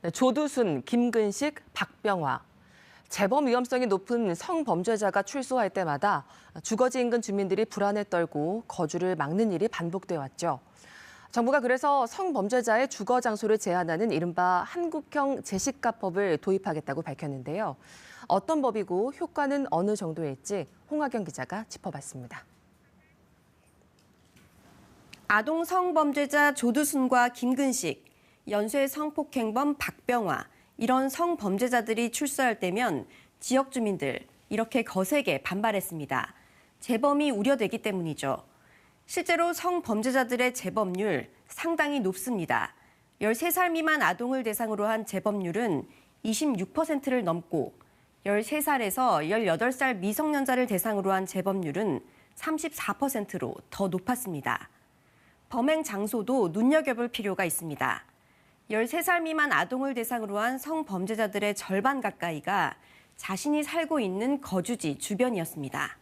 네, 조두순, 김근식, 박병화. 재범 위험성이 높은 성범죄자가 출소할 때마다 주거지 인근 주민들이 불안에 떨고 거주를 막는 일이 반복돼 왔죠. 정부가 그래서 성범죄자의 주거 장소를 제한하는 이른바 한국형 제시카법을 도입하겠다고 밝혔는데요. 어떤 법이고 효과는 어느 정도일지 홍하경 기자가 짚어봤습니다. 아동 성범죄자 조두순과 김근식, 연쇄 성폭행범 박병화, 이런 성범죄자들이 출소할 때면 지역 주민들 이렇게 거세게 반발했습니다. 재범이 우려되기 때문이죠. 실제로 성범죄자들의 재범률 상당히 높습니다. 13살 미만 아동을 대상으로 한 재범률은 26%를 넘고 13살에서 18살 미성년자를 대상으로 한 재범률은 34%로 더 높았습니다. 범행 장소도 눈여겨볼 필요가 있습니다. 13살 미만 아동을 대상으로 한 성범죄자들의 절반 가까이가 자신이 살고 있는 거주지 주변이었습니다.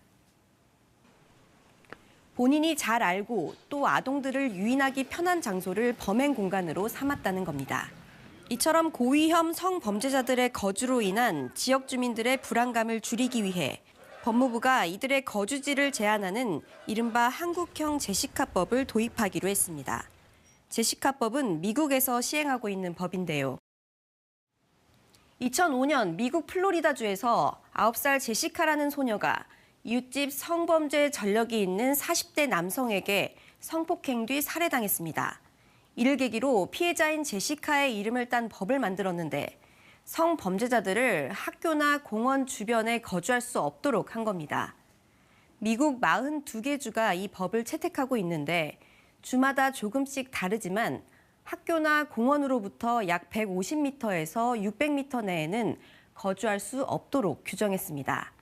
본인이 잘 알고 또 아동들을 유인하기 편한 장소를 범행 공간으로 삼았다는 겁니다. 이처럼 고위험 성범죄자들의 거주로 인한 지역 주민들의 불안감을 줄이기 위해 법무부가 이들의 거주지를 제한하는 이른바 한국형 제시카법을 도입하기로 했습니다. 제시카법은 미국에서 시행하고 있는 법인데요. 2005년 미국 플로리다주에서 9살 제시카라는 소녀가 이웃집 성범죄 전력이 있는 40대 남성에게 성폭행 뒤 살해당했습니다. 이를 계기로 피해자인 제시카의 이름을 딴 법을 만들었는데 성범죄자들을 학교나 공원 주변에 거주할 수 없도록 한 겁니다. 미국 42개 주가 이 법을 채택하고 있는데 주마다 조금씩 다르지만 학교나 공원으로부터 약 150m에서 600m 내에는 거주할 수 없도록 규정했습니다.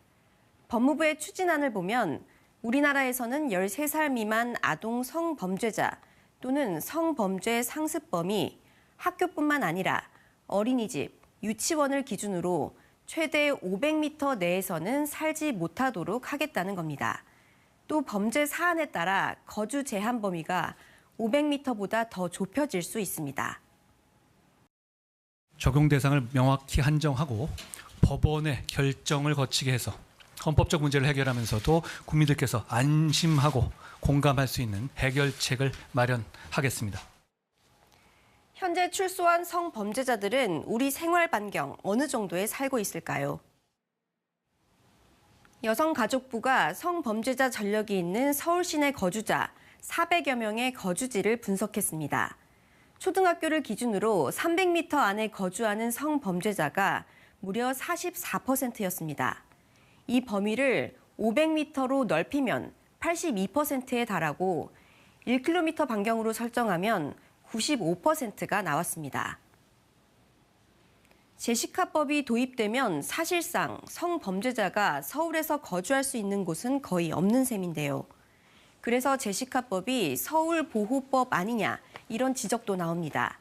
법무부의 추진안을 보면 우리나라에서는 13살 미만 아동 성범죄자 또는 성범죄 상습범이 학교뿐만 아니라 어린이집, 유치원을 기준으로 최대 500m 내에서는 살지 못하도록 하겠다는 겁니다. 또 범죄 사안에 따라 거주 제한 범위가 500m보다 더 좁혀질 수 있습니다. 적용 대상을 명확히 한정하고 법원의 결정을 거치게 해서 헌법적 문제를 해결하면서도 국민들께서 안심하고 공감할 수 있는 해결책을 마련하겠습니다. 현재 출소한 성범죄자들은 우리 생활 반경 어느 정도에 살고 있을까요? 여성가족부가 성범죄자 전력이 있는 서울 시내 거주자 400여 명의 거주지를 분석했습니다. 초등학교를 기준으로 300m 안에 거주하는 성범죄자가 무려 44%였습니다. 이 범위를 500m로 넓히면 82%에 달하고 1km 반경으로 설정하면 95%가 나왔습니다. 제시카법이 도입되면 사실상 성범죄자가 서울에서 거주할 수 있는 곳은 거의 없는 셈인데요. 그래서 제시카법이 서울보호법 아니냐 이런 지적도 나옵니다.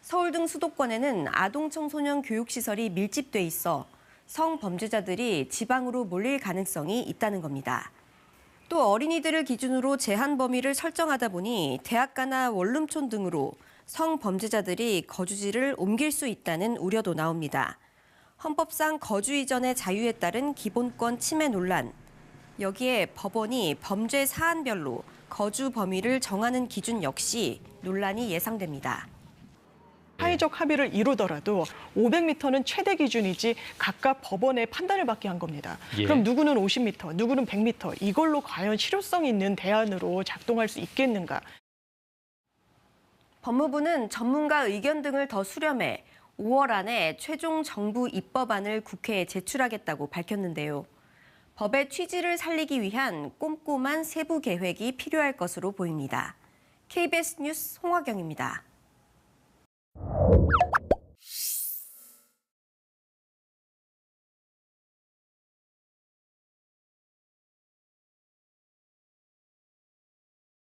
서울 등 수도권에는 아동 청소년 교육시설이 밀집돼 있어 성범죄자들이 지방으로 몰릴 가능성이 있다는 겁니다. 또 어린이들을 기준으로 제한 범위를 설정하다 보니 대학가나 원룸촌 등으로 성범죄자들이 거주지를 옮길 수 있다는 우려도 나옵니다. 헌법상 거주 이전의 자유에 따른 기본권 침해 논란, 여기에 법원이 범죄 사안별로 거주 범위를 정하는 기준 역시 논란이 예상됩니다. 사회적 합의를 이루더라도 500m는 최대 기준이지 각각 법원의 판단을 받게 한 겁니다. 그럼 누구는 50m, 누구는 100m, 이걸로 과연 실효성 있는 대안으로 작동할 수 있겠는가? 법무부는 전문가 의견 등을 더 수렴해 5월 안에 최종 정부 입법안을 국회에 제출하겠다고 밝혔는데요. 법의 취지를 살리기 위한 꼼꼼한 세부 계획이 필요할 것으로 보입니다. KBS 뉴스 홍하경입니다.